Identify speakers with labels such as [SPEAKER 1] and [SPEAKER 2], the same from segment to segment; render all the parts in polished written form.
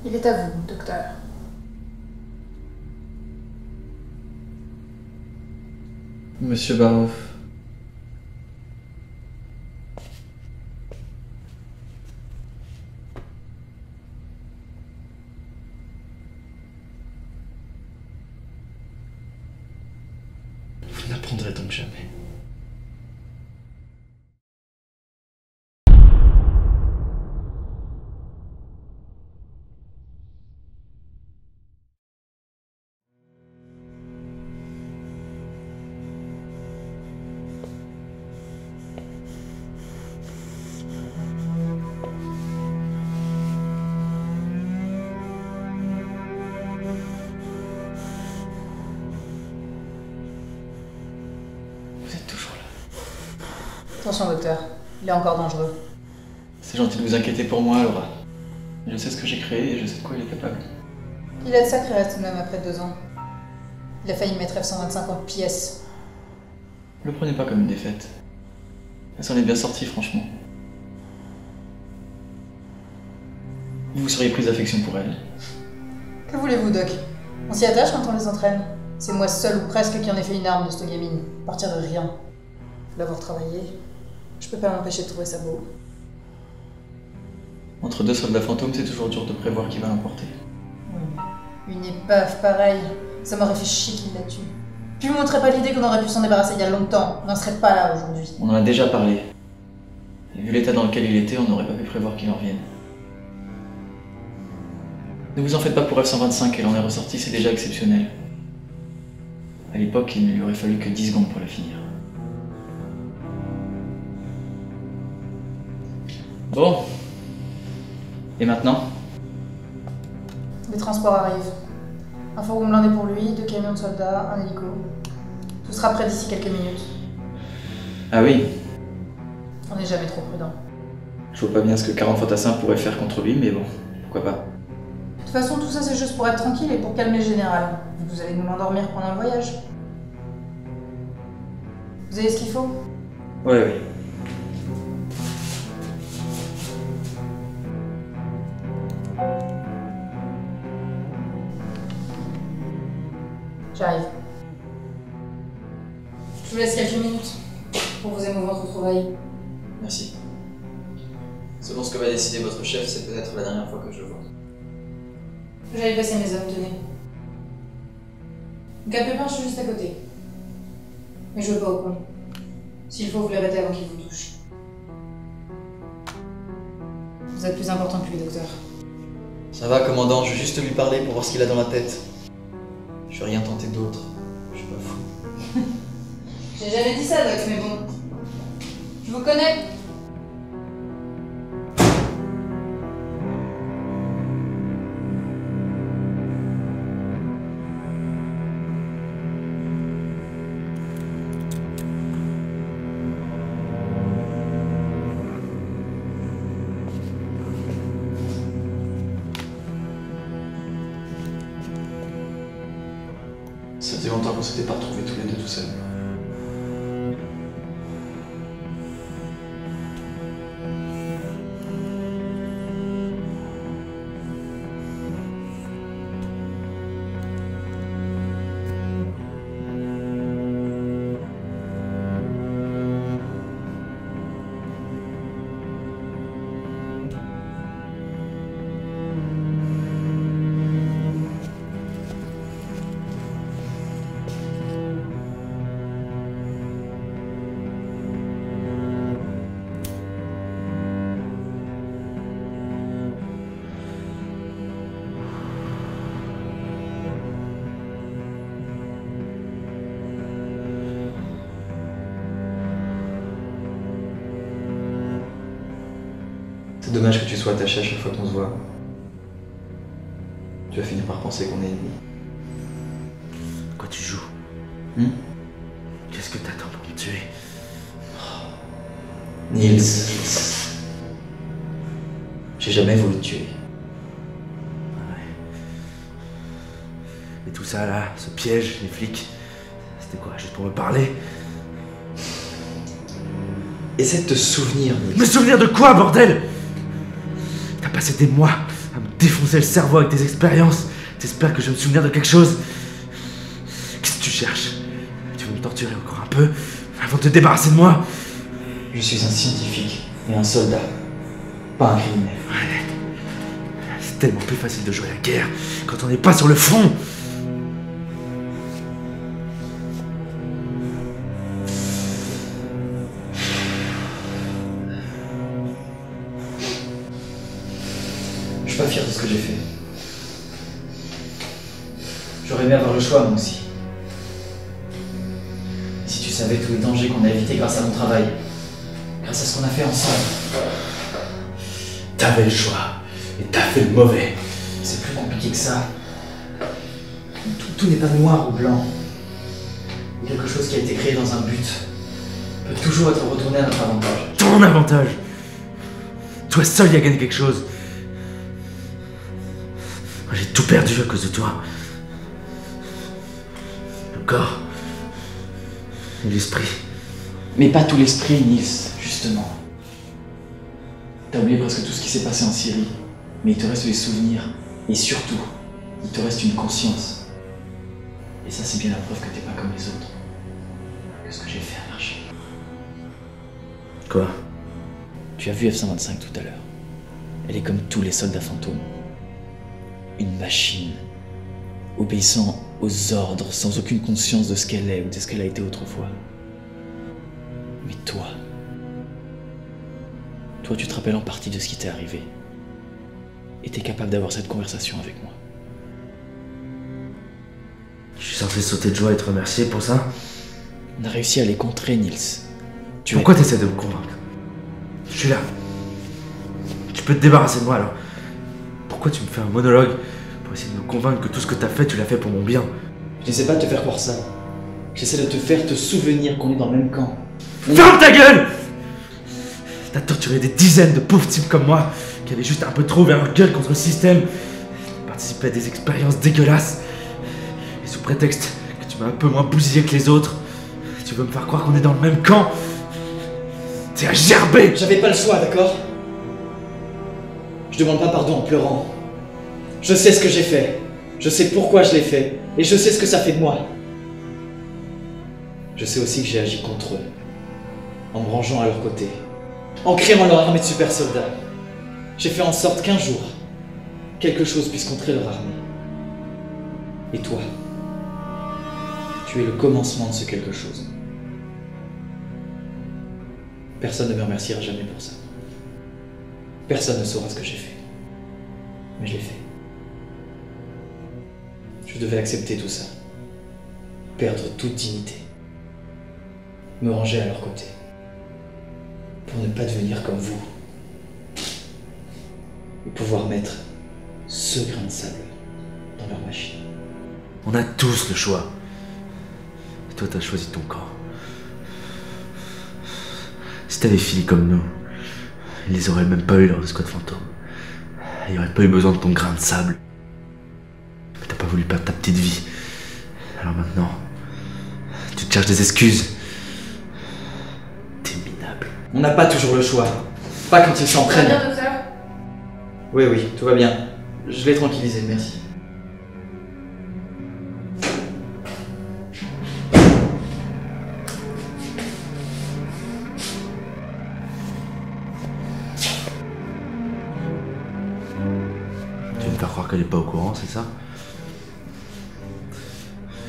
[SPEAKER 1] Il est à vous, docteur.
[SPEAKER 2] Monsieur Barov. Vous n'apprendrez donc jamais. Vous êtes toujours là.
[SPEAKER 1] Attention, docteur. Il est encore dangereux.
[SPEAKER 2] C'est gentil de vous inquiéter pour moi, Laura. Je sais ce que j'ai créé et je sais de quoi il est capable.
[SPEAKER 1] Il a de sacrés restes tout de même après 2 ans. Il a failli mettre F-125 en pièces.
[SPEAKER 2] Le prenez pas comme une défaite. Elle s'en est bien sortie, franchement. Vous vous seriez prise d'affection pour elle.
[SPEAKER 1] Que voulez-vous, Doc? On s'y attache quand on les entraîne. C'est moi seul ou presque qui en ai fait une arme de cette gamine. Partir de rien. L'avoir travaillé, je peux pas m'empêcher de trouver ça beau.
[SPEAKER 2] Entre 2 soldats fantômes, c'est toujours dur de prévoir qui va l'emporter.
[SPEAKER 1] Une épave pareille, ça m'aurait fait chier qu'il la tue. Puis vous montrez pas l'idée qu'on aurait pu s'en débarrasser il y a longtemps. On n'en serait pas là aujourd'hui.
[SPEAKER 2] On en a déjà parlé. Et vu l'état dans lequel il était, on n'aurait pas pu prévoir qu'il en revienne. Ne vous en faites pas pour F-125, elle en est ressortie, c'est déjà exceptionnel. À l'époque, il ne lui aurait fallu que 10 secondes pour la finir. Bon. Et maintenant?
[SPEAKER 1] Les transports arrivent. Un fourgon blindé pour lui, 2 camions de soldats, un hélico. Tout sera prêt d'ici quelques minutes.
[SPEAKER 2] Ah oui.
[SPEAKER 1] On n'est jamais trop prudent.
[SPEAKER 2] Je vois pas bien ce que 40 fantassins pourraient faire contre lui, mais bon, pourquoi pas.
[SPEAKER 1] De toute façon, tout ça c'est juste pour être tranquille et pour calmer le général. Vous allez nous l'endormir pendant le voyage. Vous avez ce qu'il faut?
[SPEAKER 2] Ouais.
[SPEAKER 1] J'arrive. Je vous laisse quelques minutes pour vous émouvoir votre retrouvailles.
[SPEAKER 2] Merci. Selon ce que va décider votre chef, c'est peut-être la dernière fois que je le vois.
[SPEAKER 1] J'allais passer mes hommes, tenez. Gap Pépin, je suis juste à côté. Mais je veux pas au con. S'il faut, vous l'arrêtez avant qu'il vous touche. Vous êtes plus important que lui, docteur.
[SPEAKER 2] Ça va, commandant, je vais juste lui parler pour voir ce qu'il a dans la tête. Je vais rien tenter d'autre. Je suis pas fou.
[SPEAKER 1] J'ai jamais dit ça, Doc, mais bon. Je vous connais.
[SPEAKER 2] Ça faisait longtemps qu'on s'était pas retrouvés tous les deux tout seuls. C'est dommage que tu sois attaché à chaque fois qu'on se voit. Tu vas finir par penser qu'on est ennemis.
[SPEAKER 3] Quoi tu joues? Qu'est-ce que t'attends pour me tuer?
[SPEAKER 2] Nils. J'ai jamais voulu te tuer.
[SPEAKER 3] Ouais. Et tout ça là, ce piège, les flics, c'était quoi? Juste pour me parler?
[SPEAKER 2] Essaie de te souvenir, Nils.
[SPEAKER 3] Me souvenir de quoi, bordel? T'as passé des mois à me défoncer le cerveau avec tes expériences. T'espères que je vais me souvenir de quelque chose? Qu'est-ce que tu cherches? Tu veux me torturer encore un peu avant de te débarrasser de moi?
[SPEAKER 2] Je suis un scientifique et un soldat, pas un criminel.
[SPEAKER 3] Ouais. C'est tellement plus facile de jouer à la guerre quand on n'est pas sur le front.
[SPEAKER 2] Je suis pas fier de ce que j'ai fait. J'aurais aimé avoir le choix, moi aussi. Si tu savais tous les dangers qu'on a évités grâce à mon travail, grâce à ce qu'on a fait ensemble.
[SPEAKER 3] T'avais le choix et t'as fait le mauvais.
[SPEAKER 2] C'est plus compliqué que ça. Tout n'est pas noir ou blanc. Quelque chose qui a été créé dans un but peut toujours être retourné à notre avantage.
[SPEAKER 3] Ton avantage. Toi seul y a gagné quelque chose. J'ai tout perdu à cause de toi. Le corps et l'esprit.
[SPEAKER 2] Mais pas tout l'esprit, Nils, justement. T'as oublié presque tout ce qui s'est passé en Syrie, mais il te reste des souvenirs, et surtout, il te reste une conscience. Et ça, c'est bien la preuve que t'es pas comme les autres. Que ce que j'ai fait a marché.
[SPEAKER 3] Quoi?
[SPEAKER 2] Tu as vu F-125 tout à l'heure. Elle est comme tous les soldats fantômes. Une machine, obéissant aux ordres, sans aucune conscience de ce qu'elle est ou de ce qu'elle a été autrefois. Mais toi, Toi, tu te rappelles en partie de ce qui t'est arrivé. Et t'es capable d'avoir cette conversation avec moi.
[SPEAKER 3] Je suis censé sauter de joie et te remercier pour ça.
[SPEAKER 2] On a réussi à les contrer, Nils.
[SPEAKER 3] Pourquoi t'essaies de me convaincre? Je suis là. Tu peux te débarrasser de moi alors. Pourquoi tu me fais un monologue pour essayer de me convaincre que tout ce que t'as fait, tu l'as fait pour mon bien?
[SPEAKER 2] Je n'essaie pas de te faire croire ça. J'essaie de te faire te souvenir qu'on est dans le même camp.
[SPEAKER 3] Ferme ta gueule! T'as torturé des dizaines de pauvres types comme moi qui avaient juste un peu trop ouvert leur gueule contre le système, participaient à des expériences dégueulasses. Et sous prétexte que tu m'as un peu moins bousillé que les autres, tu veux me faire croire qu'on est dans le même camp? T'es à gerber!
[SPEAKER 2] J'avais pas le choix, d'accord? Je demande pas pardon en pleurant. Je sais ce que j'ai fait. Je sais pourquoi je l'ai fait. Et je sais ce que ça fait de moi. Je sais aussi que j'ai agi contre eux. En me rangeant à leur côté. En créant leur armée de super soldats. J'ai fait en sorte qu'un jour, quelque chose puisse contrer leur armée. Et toi, tu es le commencement de ce quelque chose. Personne ne me remerciera jamais pour ça. Personne ne saura ce que j'ai fait. Mais je l'ai fait. Je devais accepter tout ça. Perdre toute dignité. Me ranger à leur côté. Pour ne pas devenir comme vous. Et pouvoir mettre ce grain de sable dans leur machine.
[SPEAKER 3] On a tous le choix. Et toi, t'as choisi ton camp. Si t'avais fini comme nous, ils les auraient même pas eu lors de Squad Fantôme. Il n'y aurait pas eu besoin de ton grain de sable. Mais t'as pas voulu perdre ta petite vie. Alors maintenant, tu te cherches des excuses. T'es minable.
[SPEAKER 2] On n'a pas toujours le choix. Pas quand ils s'entraînent.
[SPEAKER 1] Très bien, docteur.
[SPEAKER 2] Oui, tout va bien. Je l'ai tranquillisé, merci.
[SPEAKER 3] Tu veux me faire croire qu'elle est pas au courant, c'est ça?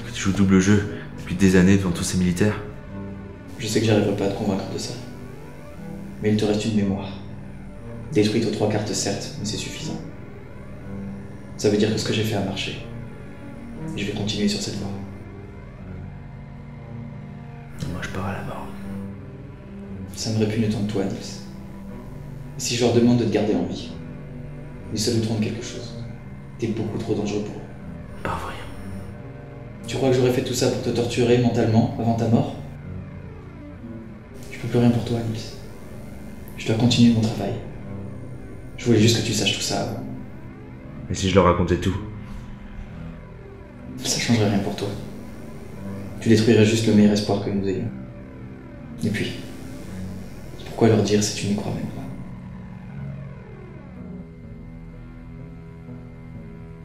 [SPEAKER 3] Que tu joues double jeu depuis des années devant tous ces militaires?
[SPEAKER 2] Je sais que j'arriverai pas à te convaincre de ça. Mais il te reste une mémoire. Détruite aux 3 quarts certes, mais c'est suffisant. Ça veut dire que ce que j'ai fait a marché. Et je vais continuer sur cette voie.
[SPEAKER 3] Moi je pars à la mort.
[SPEAKER 2] Ça me répugne tant de toi, Nils. Et si je leur demande de te garder en vie, ils se douteront de quelque chose. T'es beaucoup trop dangereux pour eux.
[SPEAKER 3] Pas vrai.
[SPEAKER 2] Tu crois que j'aurais fait tout ça pour te torturer mentalement avant ta mort? Je peux plus rien pour toi, Nils. Je dois continuer mon travail. Je voulais juste que tu saches tout ça avant.
[SPEAKER 3] Et si je leur racontais tout?
[SPEAKER 2] Ça changerait rien pour toi. Tu détruirais juste le meilleur espoir que nous ayons. Et puis, pourquoi leur dire si tu n'y crois même pas?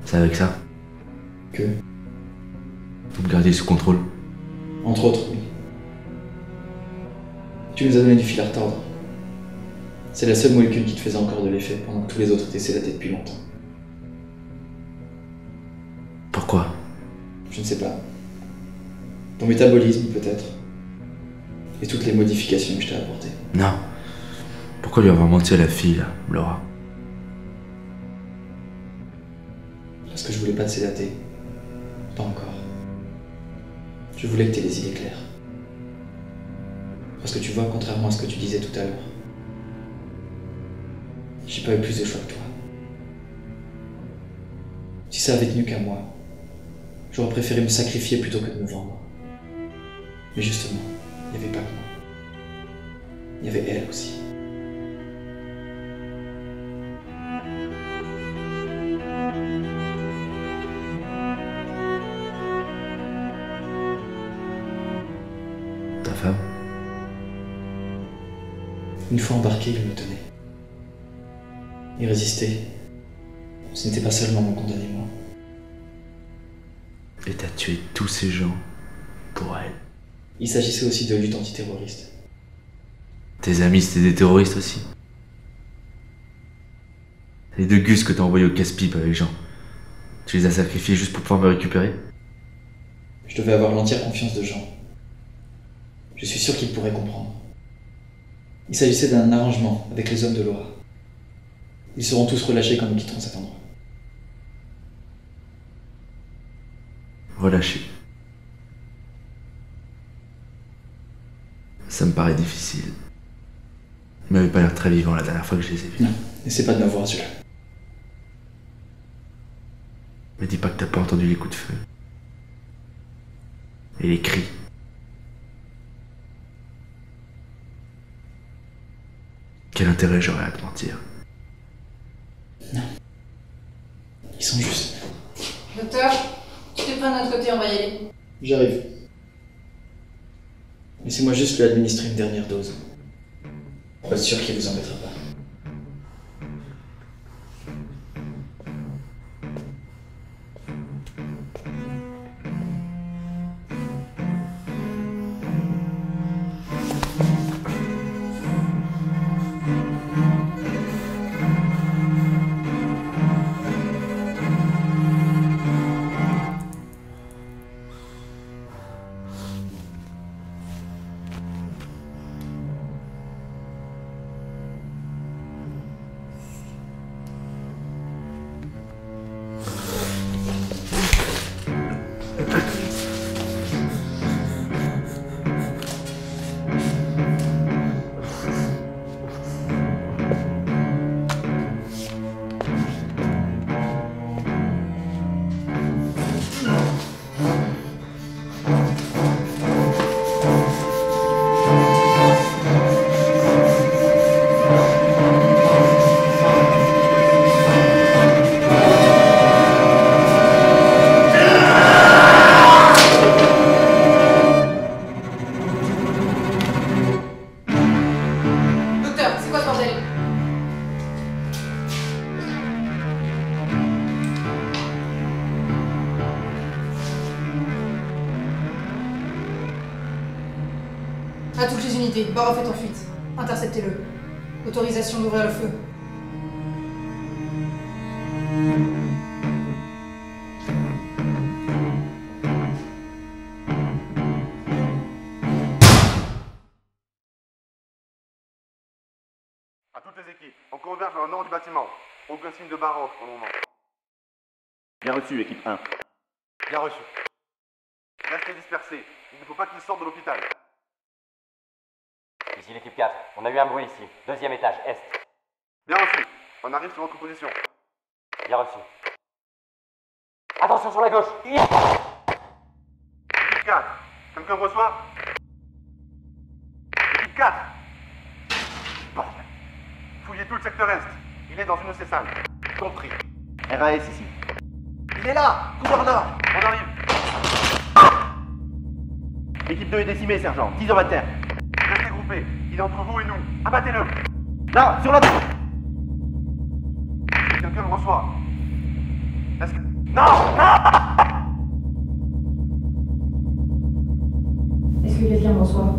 [SPEAKER 3] C'est avec ça?
[SPEAKER 2] Que,
[SPEAKER 3] Vous me gardiez sous contrôle?
[SPEAKER 2] entre autres, oui. Tu nous as donné du fil à retordre. C'est la seule molécule qui te faisait encore de l'effet pendant que tous les autres étaient sédatés depuis longtemps.
[SPEAKER 3] Pourquoi?
[SPEAKER 2] Je ne sais pas. Ton métabolisme, peut-être. Et toutes les modifications que je t'ai apportées.
[SPEAKER 3] Non. Pourquoi lui avoir menti à la fille, là, Laura?
[SPEAKER 2] Parce que je voulais pas te sédater. Pas encore. Je voulais que tu aies les idées claires. Parce que tu vois, contrairement à ce que tu disais tout à l'heure, j'ai pas eu plus de choix que toi. Si ça avait tenu qu'à moi, j'aurais préféré me sacrifier plutôt que de me vendre. Mais justement, il n'y avait pas que moi. Il y avait elle aussi.
[SPEAKER 3] Ta femme?
[SPEAKER 2] Une fois embarqué, il me tenait. Y résister, ce n'était pas seulement me condamner moi.
[SPEAKER 3] Et t'as tué tous ces gens pour elle.
[SPEAKER 2] Il s'agissait aussi de lutte antiterroriste.
[SPEAKER 3] Tes amis, c'était des terroristes aussi. Les 2 gus que t'as envoyés au casse-pipe avec Jean, tu les as sacrifiés juste pour pouvoir me récupérer?
[SPEAKER 2] Je devais avoir l'entière confiance de Jean. Je suis sûr qu'il pourrait comprendre. Il s'agissait d'un arrangement avec les hommes de loi. Ils seront tous relâchés quand nous quitterons cet endroit.
[SPEAKER 3] Relâché. Ça me paraît difficile. Ils m'avaient pas l'air très vivants la dernière fois que je les ai vus.
[SPEAKER 2] Non, n'essaie pas de m'avoir, Azul.
[SPEAKER 3] Me dis pas que t'as pas entendu les coups de feu. Et les cris. Quel intérêt j'aurais à te mentir?
[SPEAKER 2] Non. Ils sont justes.
[SPEAKER 1] Docteur, tu t'es pris de notre côté, on va y aller.
[SPEAKER 2] J'arrive. Laissez-moi juste lui administrer une dernière dose. Pour être sûr qu'il vous embêtera pas.
[SPEAKER 1] À toutes les unités, Barov est en fuite. Interceptez-le. Autorisation d'ouvrir le feu.
[SPEAKER 4] À toutes les équipes, on converge au nord du bâtiment. Aucun signe de Barov pour le moment.
[SPEAKER 5] Bien reçu, équipe 1.
[SPEAKER 4] Bien reçu. Restez dispersés. Il ne faut pas qu'ils sortent de l'hôpital.
[SPEAKER 6] Ici l'équipe 4, on a eu un bruit ici. Deuxième étage, est.
[SPEAKER 4] Bien reçu. On arrive sur votre position.
[SPEAKER 6] Bien reçu. Attention sur la gauche.
[SPEAKER 4] Équipe 4. Quelqu'un reçoit? Équipe 4. Bordel. Fouillez tout le secteur est. Il est dans une de ces salles. Compris.
[SPEAKER 5] RAS ici.
[SPEAKER 4] Il est là. Couloir nord. On arrive.
[SPEAKER 5] Équipe 2 est décimée, sergent. 10 hommes à terre.
[SPEAKER 4] Restez groupés. Il est entre vous et nous. Abattez-le.
[SPEAKER 5] Là, sur la...
[SPEAKER 4] Quelqu'un me reçoit. Est-ce que... Non! Non!
[SPEAKER 1] Est-ce que quelqu'un me reçoit?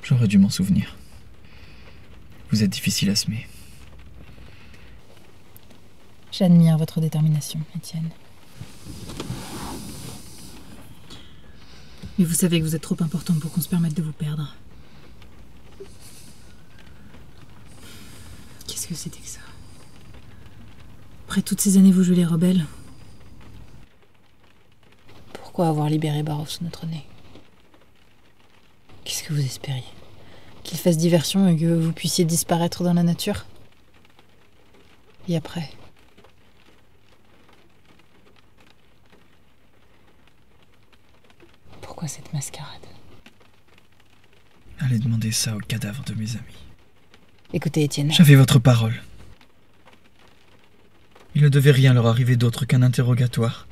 [SPEAKER 2] J'aurais dû m'en souvenir. Vous êtes difficile à semer.
[SPEAKER 1] J'admire votre détermination, Étienne. Mais vous savez que vous êtes trop important pour qu'on se permette de vous perdre. Qu'est-ce que c'était que ça? Après toutes ces années, vous jouez les rebelles. Pourquoi avoir libéré Barov sous notre nez? Qu'est-ce que vous espériez? qu'il fasse diversion et que vous puissiez disparaître dans la nature. Et après? Pourquoi cette mascarade?
[SPEAKER 7] Allez demander ça aux cadavres de mes amis.
[SPEAKER 1] Écoutez, Étienne.
[SPEAKER 7] J'avais votre parole. Il ne devait rien leur arriver d'autre qu'un interrogatoire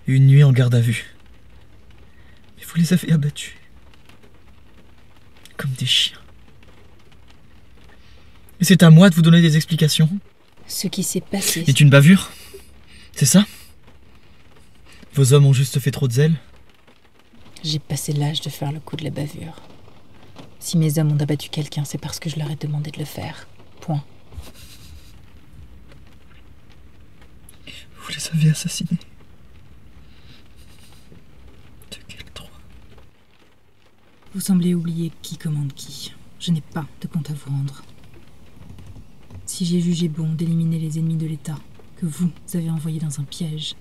[SPEAKER 7] et une nuit en garde à vue. Mais vous les avez abattus. Comme des chiens. Et c'est à moi de vous donner des explications?
[SPEAKER 1] Ce qui s'est passé...
[SPEAKER 7] C'est une bavure? C'est ça? Vos hommes ont juste fait trop de zèle?
[SPEAKER 1] J'ai passé l'âge de faire le coup de la bavure. Si mes hommes ont abattu quelqu'un, c'est parce que je leur ai demandé de le faire. Point.
[SPEAKER 7] Vous les avez assassinés. De quel droit?
[SPEAKER 1] Vous semblez oublier qui commande qui. Je n'ai pas de compte à vous rendre. Si j'ai jugé bon d'éliminer les ennemis de l'État, que vous avez envoyés dans un piège,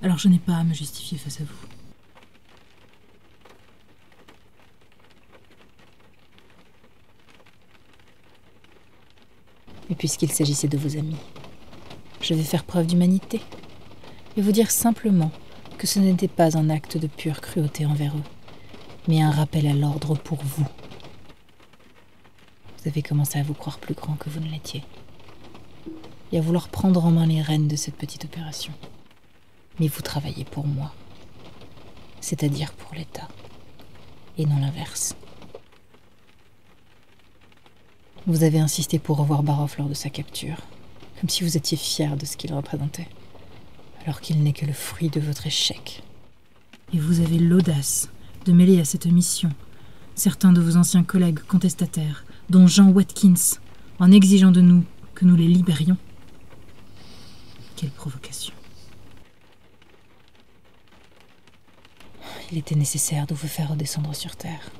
[SPEAKER 1] alors je n'ai pas à me justifier face à vous. Et puisqu'il s'agissait de vos amis, je vais faire preuve d'humanité et vous dire simplement que ce n'était pas un acte de pure cruauté envers eux, mais un rappel à l'ordre pour vous. Vous avez commencé à vous croire plus grand que vous ne l'étiez, et à vouloir prendre en main les rênes de cette petite opération. Mais vous travaillez pour moi, c'est-à-dire pour l'État, et non l'inverse. Vous avez insisté pour revoir Barov lors de sa capture, comme si vous étiez fier de ce qu'il représentait, alors qu'il n'est que le fruit de votre échec. Et vous avez l'audace de mêler à cette mission certains de vos anciens collègues contestataires, dont Jean Watkins, en exigeant de nous que nous les libérions. Quelle provocation. Il était nécessaire de vous faire redescendre sur Terre.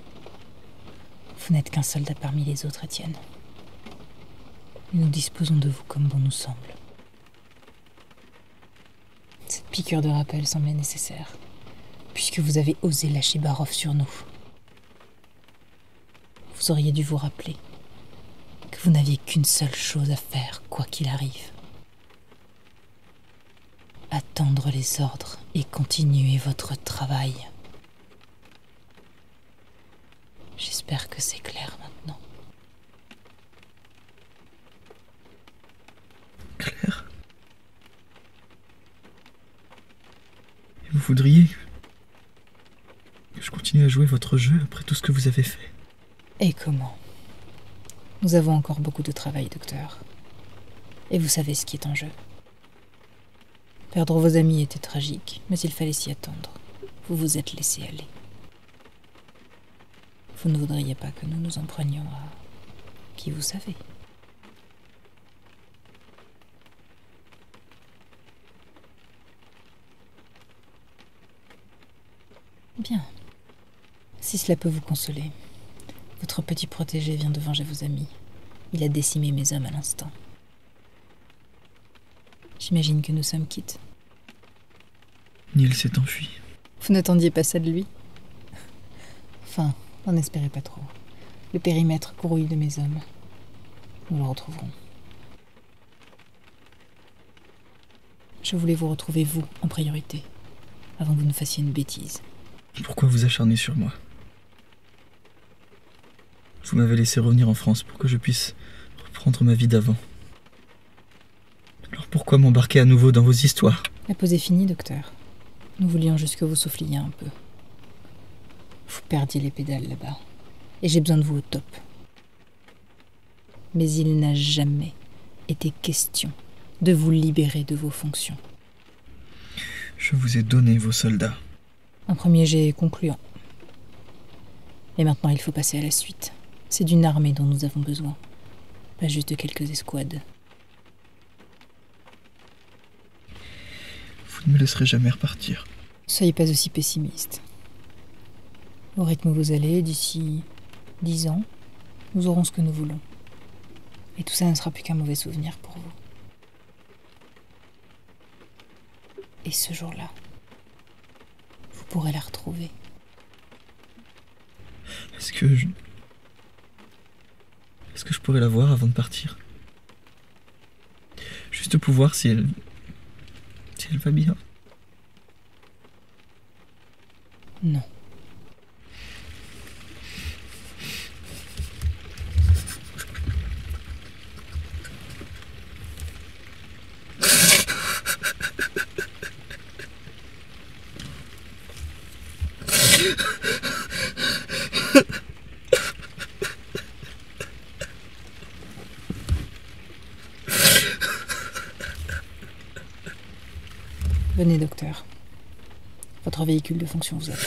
[SPEAKER 1] Vous n'êtes qu'un soldat parmi les autres, Étienne. Et nous disposons de vous comme bon nous semble. Cette piqûre de rappel semblait nécessaire, puisque vous avez osé lâcher Barov sur nous. Vous auriez dû vous rappeler que vous n'aviez qu'une seule chose à faire, quoi qu'il arrive. Attendre les ordres et continuer votre travail. J'espère que c'est clair maintenant.
[SPEAKER 7] Claire? Et vous voudriez que je continue à jouer votre jeu après tout ce que vous avez fait?
[SPEAKER 1] Et comment? Nous avons encore beaucoup de travail, docteur. Et vous savez ce qui est en jeu. Perdre vos amis était tragique, mais il fallait s'y attendre. Vous vous êtes laissé aller. Vous ne voudriez pas que nous nous en prenions à qui vous savez. Bien. Si cela peut vous consoler, votre petit protégé vient de venger vos amis. Il a décimé mes hommes à l'instant. J'imagine que nous sommes quittes.
[SPEAKER 7] Neil s'est enfui.
[SPEAKER 1] Vous n'attendiez pas ça de lui? Enfin, n'en espérez pas trop. Le périmètre grouille de mes hommes. Nous le retrouverons. Je voulais vous retrouver, vous, en priorité, avant que vous ne fassiez une bêtise.
[SPEAKER 7] Pourquoi vous acharnez sur moi? Vous m'avez laissé revenir en France pour que je puisse reprendre ma vie d'avant. Alors pourquoi m'embarquer à nouveau dans vos histoires?
[SPEAKER 1] La pause est finie, docteur. Nous voulions juste que vous souffliez un peu. Vous perdiez les pédales là-bas. Et j'ai besoin de vous au top. Mais il n'a jamais été question de vous libérer de vos fonctions.
[SPEAKER 7] Je vous ai donné vos soldats.
[SPEAKER 1] Un premier jet concluant. Et maintenant, il faut passer à la suite. C'est d'une armée dont nous avons besoin. Pas juste de quelques escouades.
[SPEAKER 7] Vous ne me laisserez jamais repartir.
[SPEAKER 1] Soyez pas aussi pessimiste. Au rythme où vous allez, d'ici 10 ans, nous aurons ce que nous voulons. Et tout ça ne sera plus qu'un mauvais souvenir pour vous. Et ce jour-là, vous pourrez la retrouver.
[SPEAKER 7] Est-ce que Est-ce que je pourrais la voir avant de partir? Juste pour voir si elle va bien.
[SPEAKER 1] Non. Venez, docteur. Votre véhicule de fonction vous attend.